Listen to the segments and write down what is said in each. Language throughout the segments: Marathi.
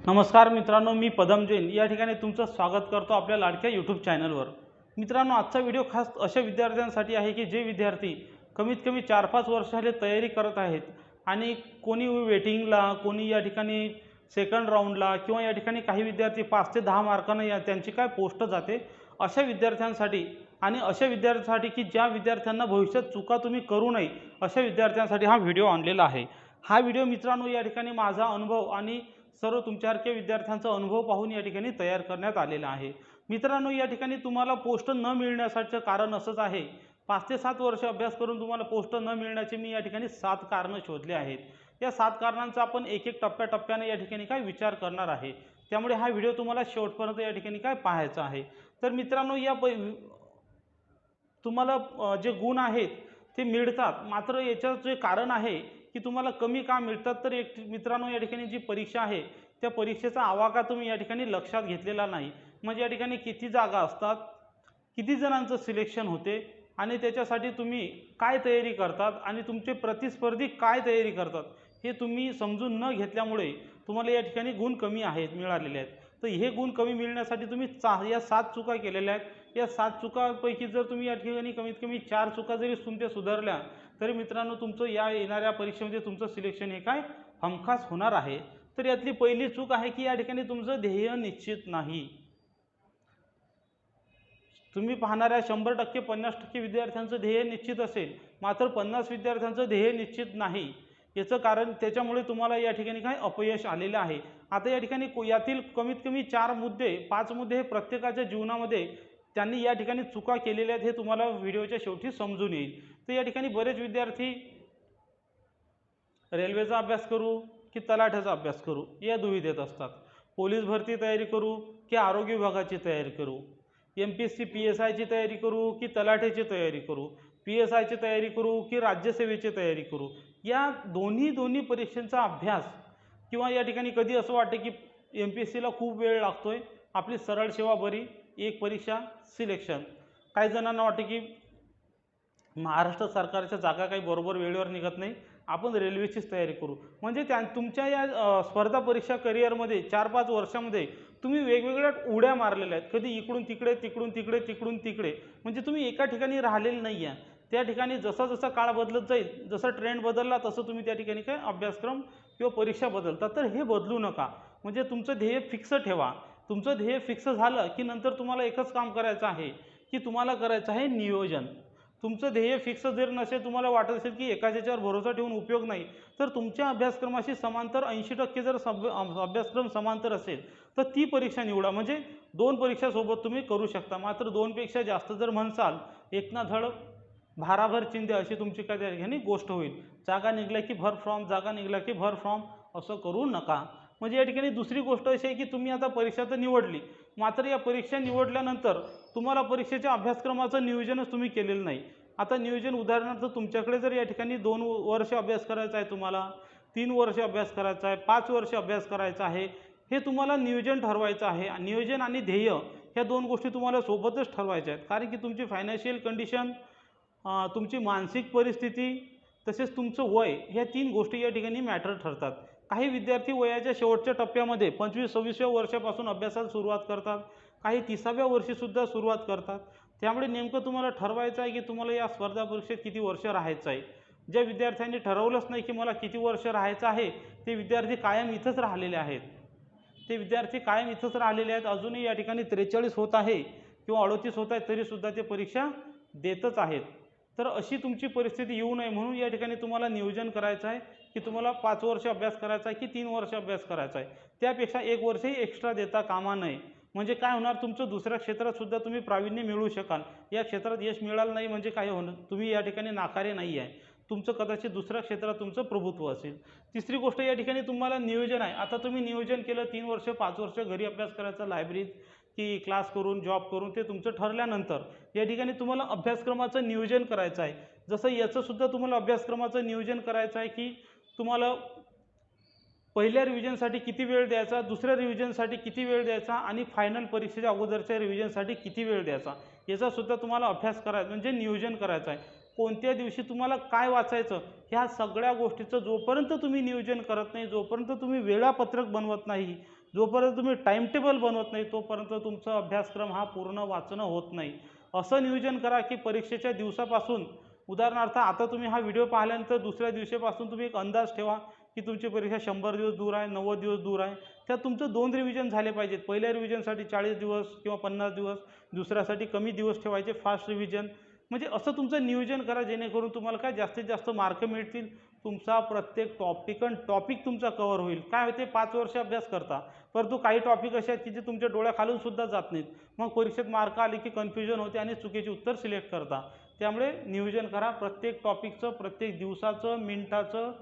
नमस्कार मित्रांनो, मी पदम जैन या ठिकाणी तुमचं स्वागत करतो आपल्या लाडक्या यूट्यूब चॅनलवर। मित्रांनो, आजचा व्हिडिओ खास अशा विद्यार्थ्यांसाठी आहे की जे विद्यार्थी कमीत कमी 4-5 वर्ष झाले तयारी करत आहेत आणि कोणी वेटिंगला, कोणी या ठिकाणी सेकंड राऊंडला किंवा या ठिकाणी काही विद्यार्थी 5 ते 10 मार्कांना या त्यांची काय पोस्ट जाते अशा विद्यार्थ्यांसाठी आणि अशा विद्यार्थ्यांसाठी की ज्या विद्यार्थ्यांना भविष्यात चुका तुम्ही करू नये अशा विद्यार्थ्यांसाठी हा व्हिडिओ आणलेला आहे। हा व्हिडिओ मित्रांनो या ठिकाणी माझा अनुभव आणि सर्व तुमच्यासारख्या विद्यार्थ्यांचा अनुभव पाहून या ठिकाणी तयार करण्यात आलेला आहे। मित्रांनो, या ठिकाणी तुम्हाला पोस्ट न मिळण्याचं कारण असंच आहे, 5 ते 7 वर्ष अभ्यास करून तुम्हाला पोस्ट न मिळण्याचे मी या ठिकाणी 7 कारणं शोधले आहेत। या 7 कारणांचा आपण एक टप्प्याटप्प्याने या ठिकाणी काय विचार करणार आहे, त्यामुळे हा व्हिडिओ तुम्हाला शेवटपर्यंत या ठिकाणी काय पाहायचा आहे। तर मित्रांनो, तुम्हाला जे गुण आहेत ते मिळतात, मात्र याचं जे कारण आहे की तुम्हाला कमी का मिळतात, तर एक मित्रांनो या ठिकाणी जी परीक्षा आहे त्या परीक्षेचा आवाका तुम्ही या ठिकाणी लक्षात घेतलेला नाही। म्हणजे या ठिकाणी किती जागा असतात, किती जणांचं सिलेक्शन होते आणि त्याच्यासाठी तुम्ही काय तयारी करतात आणि तुमचे प्रतिस्पर्धी काय तयारी करतात हे तुम्ही समजून न घेतल्यामुळे तुम्हाला या ठिकाणी गुण कमी मिळालेले आहेत। तर हे गुण कमी मिळण्यासाठी तुम्ही या 7 चुका केलेल्या आहेत। या 7 चुकांपैकी जर तुम्ही या ठिकाणी कमीत कमी 4 चुका जरी तुमच्या सुधारल्या तरी मित्रांनो तुमचं या येणाऱ्या परीक्षेमध्ये तुमचं सिलेक्शन हे काय हमखास होणार आहे। तर यातली पहिली चूक आहे की या ठिकाणी तुमचं ध्येय निश्चित नाही। तुम्ही पाहणाऱ्या 100% 50% विद्यार्थ्यांचं ध्येय निश्चित असेल, मात्र 50 विद्यार्थ्यांचं ध्येय निश्चित नाही। याचं कारण त्याच्यामुळे तुम्हाला या ठिकाणी काय अपयश आलेलं आहे। आता या ठिकाणी यातील कमीत कमी 4 मुद्दे 5 मुद्दे हे प्रत्येकाच्या जीवनामध्ये त्यांनी या ठिकाणी चुका केलेल्या आहेत हे तुम्हाला व्हिडिओच्या शेवटी समजून येईल। तर या ठिकाणी बरेच विद्यार्थी रेल्वेचा अभ्यास करू की तलाठ्याचा अभ्यास करू या दुविधेत असतात। पोलीस भरती तयारी करू की आरोग्य विभागाची तयारी करू, MPSC PSIची तयारी करू की तलाठ्याची तयारी करू, PSIची तयारी करू की राज्यसेवेची तयारी करू, या दोन्ही परीक्षांचा अभ्यास किंवा या ठिकाणी कधी असं वाटतं की MPSCला खूप वेळ लागतोय, आपली सरळ सेवा बरी, एक परीक्षा सिलेक्शन। काही जणांना वाटतं की महाराष्ट्र सरकारच्या जागा काही बरोबर वेळेवर निघत नाही, आपण रेल्वेचीच तयारी करू। म्हणजे तुमच्या या स्पर्धा परीक्षा करिअरमध्ये 4-5 वर्षामध्ये तुम्ही वेगवेगळ्या उड्या मारलेल्या आहेत, कधी इकडून तिकडे, तिकडून तिकडे, तिकडून तिकडे, म्हणजे तुम्ही एका ठिकाणी राहिलेले नाही आहे। त्या ठिकाणी जसा जसा काळ बदलत जाईल, जसा ट्रेंड बदलला तसं तुम्ही त्या ठिकाणी काय अभ्यासक्रम किंवा परीक्षा बदलतात। तर हे बदलू नका, म्हणजे तुमचं ध्येय फिक्स ठेवा। तुमचं ध्येय फिक्स झालं की नंतर तुम्हाला एकच काम करायचं आहे की तुम्हाला करायचं आहे नियोजन। तुमचं ध्येय फिक्स जर नसेल, तुम्हाला वाटत असेल की एकाच याच्यावर भरोसा ठेवून उपयोग नाही, तर तुमच्या अभ्यासक्रमाशी समांतर 80% जर अभ्यासक्रम समांतर असेल तर ती परीक्षा निवडा। म्हणजे 2 परीक्षा सोबत तुम्ही करू शकता। मात्र 2 पेक्षा जास्त जर म्हणसाल, एक ना धड भाराभर चिंध्या अशी तुमची काय त्या ठिकाणी गोष्ट होईल। जागा निघल्या की भर फॉर्म, जागा निघल्या की भर फॉर्म असं करू नका। म्हणजे या ठिकाणी दुसरी गोष्ट अशी आहे की तुम्ही आता परीक्षा तर निवडली, मात्र या परीक्षा निवडल्यानंतर तुम्हाला परीक्षेच्या अभ्यासक्रमाचं नियोजनच तुम्ही केलेलं नाही। आता नियोजन उदाहरणार्थ तुमच्याकडे जर या ठिकाणी 2 वर्ष अभ्यास करायचा आहे, तुम्हाला 3 वर्ष अभ्यास करायचा आहे, 5 वर्ष अभ्यास करायचा आहे, हे तुम्हाला नियोजन ठरवायचं आहे। नियोजन आणि ध्येय ह्या 2 गोष्टी तुम्हाला सोबतच ठरवायच्या आहेत, कारण की तुमची फायनान्शियल कंडिशन, तुमची मानसिक परिस्थिती तसेच तुमचं वय, ह्या 3 गोष्टी या ठिकाणी मॅटर ठरतात। काही विद्यार्थी वयाच्या शेवटच्या टप्प्यामध्ये 25-26व्या वर्षापासून अभ्यासाला सुरुवात करतात, काही 30व्या वर्षीसुद्धा सुरुवात करतात। त्यामुळे नेमकं तुम्हाला ठरवायचं आहे की तुम्हाला या स्पर्धा परीक्षेत किती वर्ष राहायचं आहे। ज्या विद्यार्थ्यांनी ठरवलंच नाही की मला किती वर्ष राहायचं आहे, ते विद्यार्थी कायम इथंच राहिलेले आहेत। अजूनही या ठिकाणी 43 होत आहे किंवा 38 होत आहे तरीसुद्धा ते परीक्षा देतच आहेत। तर अशी तुमची परिस्थिती येऊ नये म्हणून या ठिकाणी तुम्हाला नियोजन करायचं आहे की तुम्हाला 5 वर्ष अभ्यास करायचा आहे की 3 वर्ष अभ्यास करायचा आहे। त्यापेक्षा 1 वर्षही एक्स्ट्रा देता कामा नये। म्हणजे काय होणार, तुमचं दुसऱ्या क्षेत्रात सुद्धा तुम्ही प्रावीण्य मिळवू शकाल। या क्षेत्रात यश मिळालं नाही म्हणजे काय होणार, तुम्ही या ठिकाणी नाकारे नाही आहे, तुमचं कदाचित दुसऱ्या क्षेत्रात तुमचं प्रभुत्व असेल। तिसरी गोष्ट या ठिकाणी तुम्हाला नियोजन आहे। आता तुम्ही नियोजन केलं 3 वर्ष 5 वर्ष घरी अभ्यास करायचा, लायब्ररीत की क्लास करून जॉब करून, ते तुमचं ठरल्यानंतर या ठिकाणी तुम्हाला अभ्यासक्रमाचं नियोजन करायचं आहे। जसं याचंसुद्धा तुम्हाला अभ्यासक्रमाचं नियोजन करायचं आहे की तुम्हाला पहिल्या रिव्हिजनसाठी किती वेळ द्यायचा, दुसऱ्या रिव्हिजनसाठी किती वेळ द्यायचा आणि फायनल परीक्षेच्या अगोदरच्या रिव्हिजनसाठी किती वेळ द्यायचा, याचासुद्धा तुम्हाला अभ्यास करायचा म्हणजे नियोजन करायचं आहे। कोणत्या दिवशी तुम्हाला काय वाचायचं, ह्या सगळ्या गोष्टीचं जोपर्यंत तुम्ही नियोजन करत नाही, जोपर्यंत तुम्ही वेळापत्रक बनवत नाही, जोपर्यंत तुम्ही टाइम टेबल बनवत नाही तोपर्यंत तुमचा अभ्यासक्रम हा पूर्ण वाचणं होत नाही. असं नियोजन करा की परीक्षेच्या दिवसापासून, उदाहरणार्थ आता तुम्ही हा व्हिडिओ पाहिल्यानंतर दुसऱ्या दिवशीपासून तुम्ही एक अंदाज ठेवा की तुमची परीक्षा 100 दिवस दूर आहे, 90 दिवस दूर आहे. त्यात तुमचं 2 रिव्हिजन झाले पाहिजेत. पहिल्या रिव्हिजनसाठी 40 दिवस किंवा 50 दिवस, दुसऱ्यासाठी कमी दिवस ठेवायचे, फास्ट रिव्हिजन. म्हणजे असं तुमचं नियोजन करा जेणेकरून तुम्हाला काय जास्तीत जास्त मार्क मिळतील. तुमचा प्रत्येक टॉपिक तुमचा कव्हर होईल. काय होते, 5 वर्ष अभ्यास करता, परंतु काही टॉपिक असे आहेत की जे तुमच्या डोळ्याखालून सुद्धा जात नाहीत. मग परीक्षेत मार्क आले की कन्फ्युजन होते आणि चुकीचे उत्तर सिलेक्ट करता. त्यामुळे नियोजन करा प्रत्येक टॉपिकचं, प्रत्येक दिवसाचं, मिनिटाचं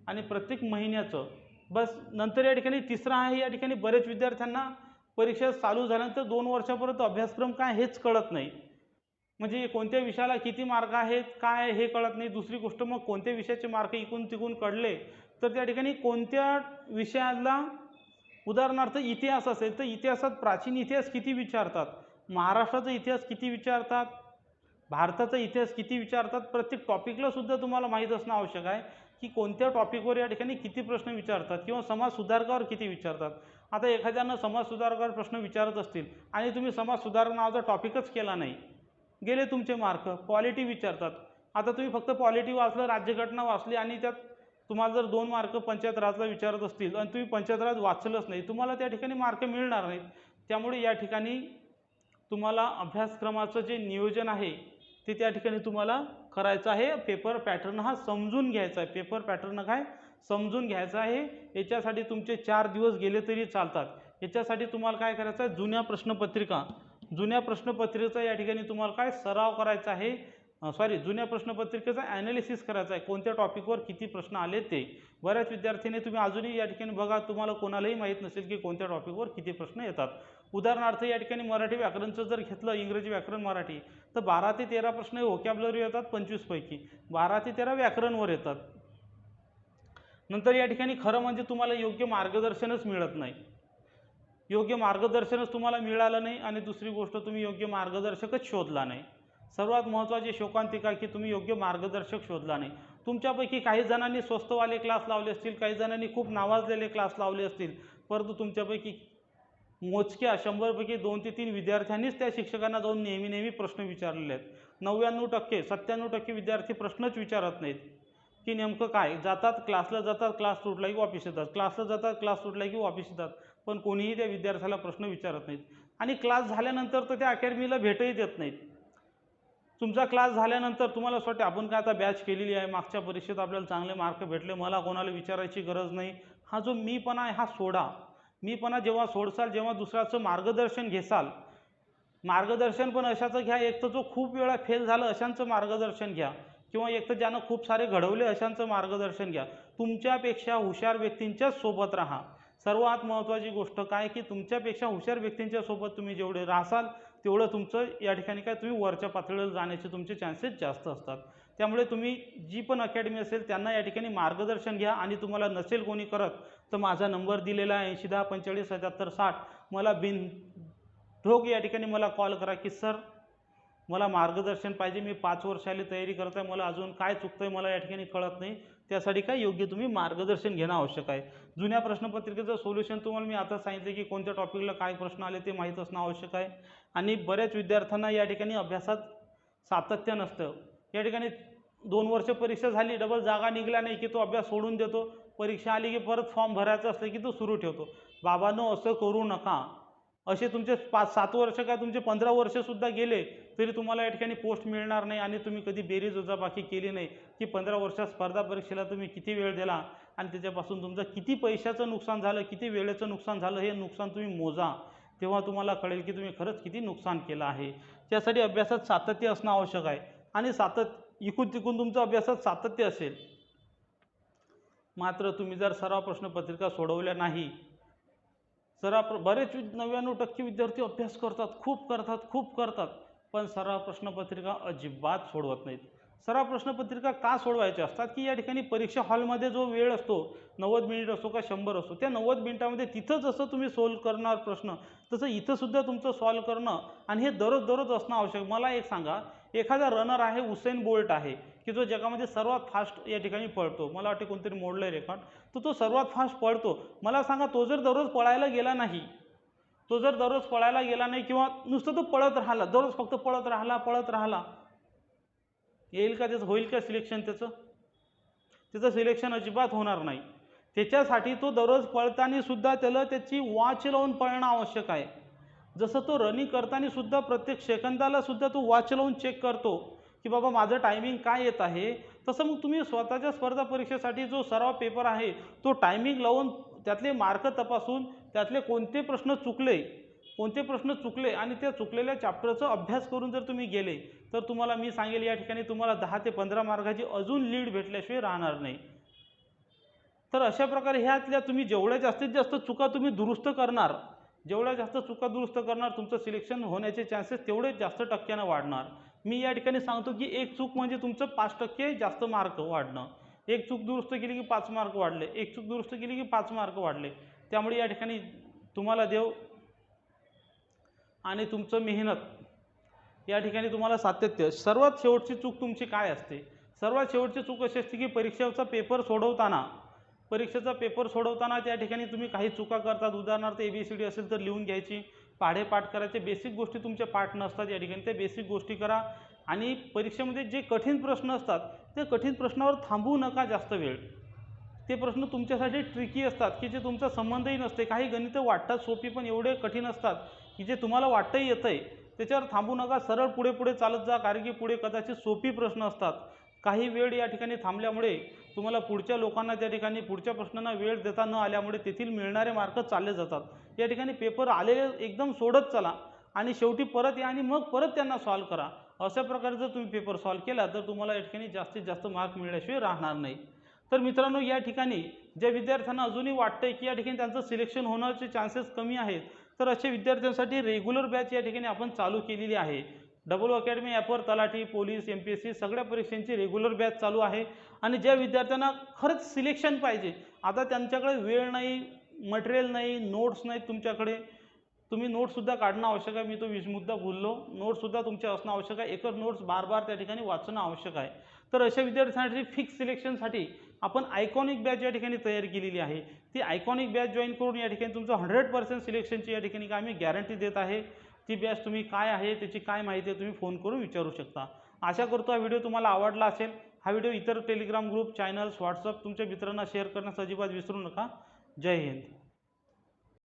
आणि प्रत्येक महिन्याचं. बस. नंतर या ठिकाणी तिसरं आहे, या ठिकाणी बरेच विद्यार्थ्यांना परीक्षा चालू झाल्यानंतर 2 वर्षापर्यंत अभ्यासक्रम काय हेच कळत नाही. म्हणजे कोणत्या विषयाला किती मार्क आहेत काय हे कळत नाही. दुसरी गोष्ट, मग कोणत्या विषयाचे मार्क इकून तिकून कळले तर त्या ठिकाणी कोणत्या विषयाला, उदाहरणार्थ इतिहास असेल तर इतिहासात प्राचीन इतिहास किती विचारतात, महाराष्ट्राचा इतिहास किती विचारतात, भारताचा इतिहास किती विचारतात. प्रत्येक टॉपिकला सुद्धा तुम्हाला माहीत असणं आवश्यक आहे की कोणत्या टॉपिकवर या ठिकाणी किती प्रश्न विचारतात किंवा समाज सुधारकावर किती विचारतात. आता एखाद्यानं समाज सुधारकावर प्रश्न विचारत असतील आणि तुम्ही समाज सुधारक नावाचा टॉपिकच केला नाही, गेले तुमचे मार्क. पॉलिटी विचारतात, आता तुम्ही फक्त पॉलिटी वाचलं, राज्यघटना वाचली आणि त्यात तुम्हाला जर 2 मार्क पंचायत राजला विचारत असतील आणि तुम्ही पंचायत राज वाचलंच नाही, तुम्हाला त्या ठिकाणी मार्क मिळणार नाहीत. त्यामुळे या ठिकाणी तुम्हाला अभ्यासक्रमाचं जे नियोजन आहे ते त्या ठिकाणी तुम्हाला करायचं आहे. पेपर पॅटर्न हा समजून घ्यायचा आहे. पेपर पॅटर्न काय समजून घ्यायचा आहे. याच्यासाठी तुमचे 4 दिवस गेले तरी चालतात. याच्यासाठी तुम्हाला काय करायचं आहे, जुन्या प्रश्नपत्रिकेचा या ठिकाणी तुम्हाला काय सराव करायचा आहे. जुन्या प्रश्नपत्रिकेचा ॲनालिसिस करायचा आहे, कोणत्या टॉपिकवर किती प्रश्न आले ते. बऱ्याच विद्यार्थ्यांनी तुम्ही अजूनही या ठिकाणी बघा, तुम्हाला कोणालाही माहीत नसेल की कोणत्या टॉपिकवर किती प्रश्न येतात. उदाहरणार्थ या ठिकाणी मराठी व्याकरणचं जर घेतलं, इंग्रजी व्याकरण मराठी, तर 12 ते 13 प्रश्न हे व्होकॅब्युलरी येतात 25 पैकी, 12 ते 13 व्याकरणवर येतात. नंतर या ठिकाणी खरं म्हणजे तुम्हाला योग्य मार्गदर्शनच मिळत नाही. योग्य मार्गदर्शनच तुम्हाला मिळालं नाही आणि दुसरी गोष्ट, तुम्ही योग्य मार्गदर्शकच शोधला नाही. सर्वात महत्त्वाची शोकांतिका की तुम्ही योग्य मार्गदर्शक शोधला नाही. तुमच्यापैकी काही जणांनी स्वस्तवाले क्लास लावले असतील, काही जणांनी खूप नावाजलेले क्लास लावले असतील, परंतु तुमच्यापैकी मोजक्या 100 पैकी 2 ते 3 विद्यार्थ्यांनीच त्या शिक्षकांना जाऊन नेहमी प्रश्न विचारलेले आहेत. 99% 97% विद्यार्थी प्रश्नच विचारत नाहीत की नेमकं काय. जातात क्लासला, जातात क्लास सुटला की वापिस येतात, क्लासला जातात क्लास सुटला की वापिस येतात, पण कोणीही त्या विद्यार्थ्याला प्रश्न विचारत नाहीत. आणि क्लास झाल्यानंतर तर त्या अकॅडमीला भेटही देत नाहीत. तुमचा क्लास झाल्यानंतर तुम्हाला असं वाटतं आपण काय आता बॅच केलेली आहे, मागच्या परीक्षेत आपल्याला चांगले मार्क भेटले, मला कोणाला विचारायची गरज नाही. हा जो मीपणा आहे हा सोडा. मीपणा जेव्हा सोडसाल, जेव्हा दुसऱ्याचं मार्गदर्शन घेसाल, मार्गदर्शन पण अशाचं घ्या, एक तर जो खूप वेळा फेल झालं अशांचं मार्गदर्शन घ्या, किंवा एक तर ज्यानं खूप सारे घडवले अशांचं मार्गदर्शन घ्या. तुमच्यापेक्षा हुशार व्यक्तींच्याच सोबत राहा. सर्वात महत्त्वाची गोष्ट काय की तुमच्यापेक्षा हुशार व्यक्तींच्या सोबत तुम्ही जेवढे राहाल तेवढं तुमचं या ठिकाणी काय तुम्ही वरच्या पातळीवर जाण्याचे तुमचे चान्सेस जास्त असतात. त्यामुळे तुम्ही जी पण अकॅडमी असेल त्यांना या ठिकाणी मार्गदर्शन घ्या. आणि तुम्हाला नसेल कोणी करत तर माझा नंबर दिलेला आहे 80 10 45 77 60. मला बिनधोक या ठिकाणी मला कॉल करा की सर मला मार्गदर्शन पाहिजे, मी 5 वर्षाली तयारी करत आहे, मला अजून काय चुकतं आहे मला या ठिकाणी कळत नाही. त्यासाठी काय योग्य तुम्ही मार्गदर्शन घेणं आवश्यक आहे. जुन्या प्रश्नपत्रिकेचं सोल्युशन तुम्हाला मी आता सांगितले की कोणत्या टॉपिकला काय प्रश्न आले ते माहीत असणं आवश्यक आहे. आणि बऱ्याच विद्यार्थ्यांना या ठिकाणी अभ्यासात सातत्य नसतं. या ठिकाणी 2 वर्ष परीक्षा झाली, डबल जागा निघल्या नाही की तो अभ्यास सोडून देतो, परीक्षा आली की परत फॉर्म भरायचं असलं की तो सुरू ठेवतो. बाबांनो असं करू नका. असे तुमचे 5-7 वर्ष काय तुमचे 15 वर्षसुद्धा गेले तरी तुम्हाला या ठिकाणी पोस्ट मिळणार नाही. आणि तुम्ही कधी बेरीज वजाबाकी केली नाही की 15 वर्षात स्पर्धा परीक्षेला तुम्ही किती वेळ दिला आणि त्याच्यापासून तुमचं किती पैशाचं नुकसान झालं, किती वेळेचं नुकसान झालं, हे नुकसान तुम्ही मोजा. तेव्हा तुम्हाला कळेल की तुम्ही खरंच किती नुकसान केलं आहे. त्यासाठी अभ्यासात सातत्य असणं आवश्यक आहे. आणि इकून तिकून तुमचं अभ्यासात सातत्य असेल, मात्र तुम्ही जर सराव प्रश्नपत्रिका सोडवल्या नाही, बरेच 99% विद्यार्थी अभ्यास करतात, खूप करतात, पण सराव प्रश्नपत्रिका अजिबात सोडवत नाहीत. सराव प्रश्नपत्रिका का सोडवायच्या असतात की या ठिकाणी परीक्षा हॉलमध्ये जो वेळ असतो 90 मिनिट असो का 100 असो, त्या 90 मिनिटामध्ये तिथं जसं तुम्ही सॉल्व्ह करणार प्रश्न तसं इथंसुद्धा तुमचं सॉल्व्ह करणं आणि हे दररोज असणं आवश्यक. मला एक सांगा, एखादा रनर आहे, उसेन बोल्ट आहे की जो जगामध्ये सर्वात फास्ट या ठिकाणी पळतो, मला वाटते कोणतरी मोडलं आहे रेकॉर्ड, तर तो सर्वात फास्ट पळतो. मला सांगा, तो जर दररोज पळायला गेला नाही, तो जर दररोज पळायला गेला नाही किंवा नुसतं तो पळत राहिला, दररोज फक्त पळत राहिला, येईल का त्याचं, होईल का सिलेक्शन त्याचं सिलेक्शन अजिबात होणार नाही. त्याच्यासाठी तो दररोज पळताना सुद्धा त्याला त्याची वॉच लावून पळणं आवश्यक आहे. जसं तो रनिंग करताना सुद्धा प्रत्येक सेकंदाला सुद्धा तो वॉच लावून चेक करतो की बाबा माझं टायमिंग काय येत आहे, तसं मग तुम्ही स्वतःच्या स्पर्धा परीक्षेसाठी जो सराव पेपर आहे तो टायमिंग लावून त्यातले मार्क तपासून त्यातले कोणते प्रश्न चुकले आणि त्या चुकलेल्या चॅप्टरचा अभ्यास करून जर तुम्ही गेले तर तुम्हाला मी सांगेल या ठिकाणी तुम्हाला 10 ते 15 मार्काची अजून लीड भेटल्याशिवाय राहणार नाही. तर अशा प्रकारे ह्यातल्या तुम्ही जेवढ्या जास्तीत जास्त चुका तुम्ही दुरुस्त करणार, तुमचं सिलेक्शन होण्याचे चान्सेस तेवढे जास्त टक्क्यानं वाढणार. मी या ठिकाणी सांगतो की एक चूक म्हणजे तुमचं 5% जास्त मार्क वाढणं. एक चूक दुरुस्त केली की 5 मार्क वाढले, एक चूक दुरुस्त केली की 5 मार्क वाढले. त्यामुळे या ठिकाणी तुम्हाला देव आणि तुमचं मेहनत या ठिकाणी तुम्हाला सातत्य. सर्वात शेवटची चूक तुमची काय असते? सर्वात शेवटची चूक अशी असते की परीक्षेचा पेपर सोडवताना त्या ठिकाणी तुम्ही काही चुका करतात. उदाहरणार्थ ABCD असेल तर लिहून घ्यायची, पाढे पाठ करायचे, बेसिक गोष्टी तुमच्या पाठ नसतात या ठिकाणी, त्या बेसिक गोष्टी करा. आणि परीक्षेमध्ये जे कठीण प्रश्न असतात त्या कठीण प्रश्नावर थांबू नका जास्त वेळ. ते प्रश्न तुमच्यासाठी ट्रिकी असतात की जे तुमचा संबंधही नसते. काही गणितं वाटतात सोपी पण एवढे कठीण असतात की जे तुम्हाला वाटतही येतंय, त्याच्यावर थांबू नका, सरळ पुढे चालत जा, कारण की पुढे कदाचित सोपी प्रश्न असतात. काही वेळ या ठिकाणी थांबल्यामुळे तुम्हाला पुढच्या लोकांना त्या ठिकाणी पुढच्या प्रश्नांना वेळ देता न आल्यामुळे तेथील मिळणारे मार्क चालले जातात. या ठिकाणी पेपर आलेले एकदम सोडत चला आणि शेवटी परत या आणि मग परत त्यांना सॉल्व करा. अशा प्रकारे जर तुम्ही पेपर सॉल्व केला तर तुम्हाला या ठिकाणी जास्तीत जास्त मार्क मिळण्याशिवाय राहणार नाही. तर मित्रांनो, या ठिकाणी ज्या विद्यार्थ्यांना अजूनही वाटतंय की या ठिकाणी त्यांचं सिलेक्शन होण्याचे चान्सेस कमी आहेत, तर अशा विद्यार्थ्यांसाठी रेग्युलर बॅच या ठिकाणी आपण चालू केलेली आहे. डबल अकॅडमी ॲपवर तलाठी, पोलीस, MPSC सगळ्या परीक्षांची रेग्युलर बॅच चालू आहे. आणि ज्या विद्यार्थ्यांना खरंच सिलेक्शन पाहिजे, आता त्यांच्याकडे वेळ नाही, मटेरियल नाही, नोट्स नाहीत तुमच्याकडे, तुम्ही नोट्ससुद्धा काढणं आवश्यक आहे. मी तो मुद्दा बोललो, नोट्ससुद्धा तुमच्या असणं आवश्यक आहे. एकच नोट्स बार त्या ठिकाणी वाचणं आवश्यक आहे. तर अशा विद्यार्थ्यांसाठी फिक्स सिलेक्शनसाठी आपण आयकॉनिक बॅच या ठिकाणी तयार केलेली आहे. ती आयकॉनिक बॅच जॉईन करून या ठिकाणी तुमचं 100% सिलेक्शनची या ठिकाणी आम्ही गॅरंटी देत आहे. ती बॅच तुम्ही काय आहे, त्याची काय माहिती आहे, तुम्ही फोन करून विचारू शकता. आशा करतो हा व्हिडिओ तुम्हाला आवडला असेल. हा व्हिडिओ इतर टेलिग्राम ग्रुप, चॅनल्स, व्हॉट्सअप तुमच्या मित्रांना शेअर करण्यास अजिबात विसरू नका. जय हिंद.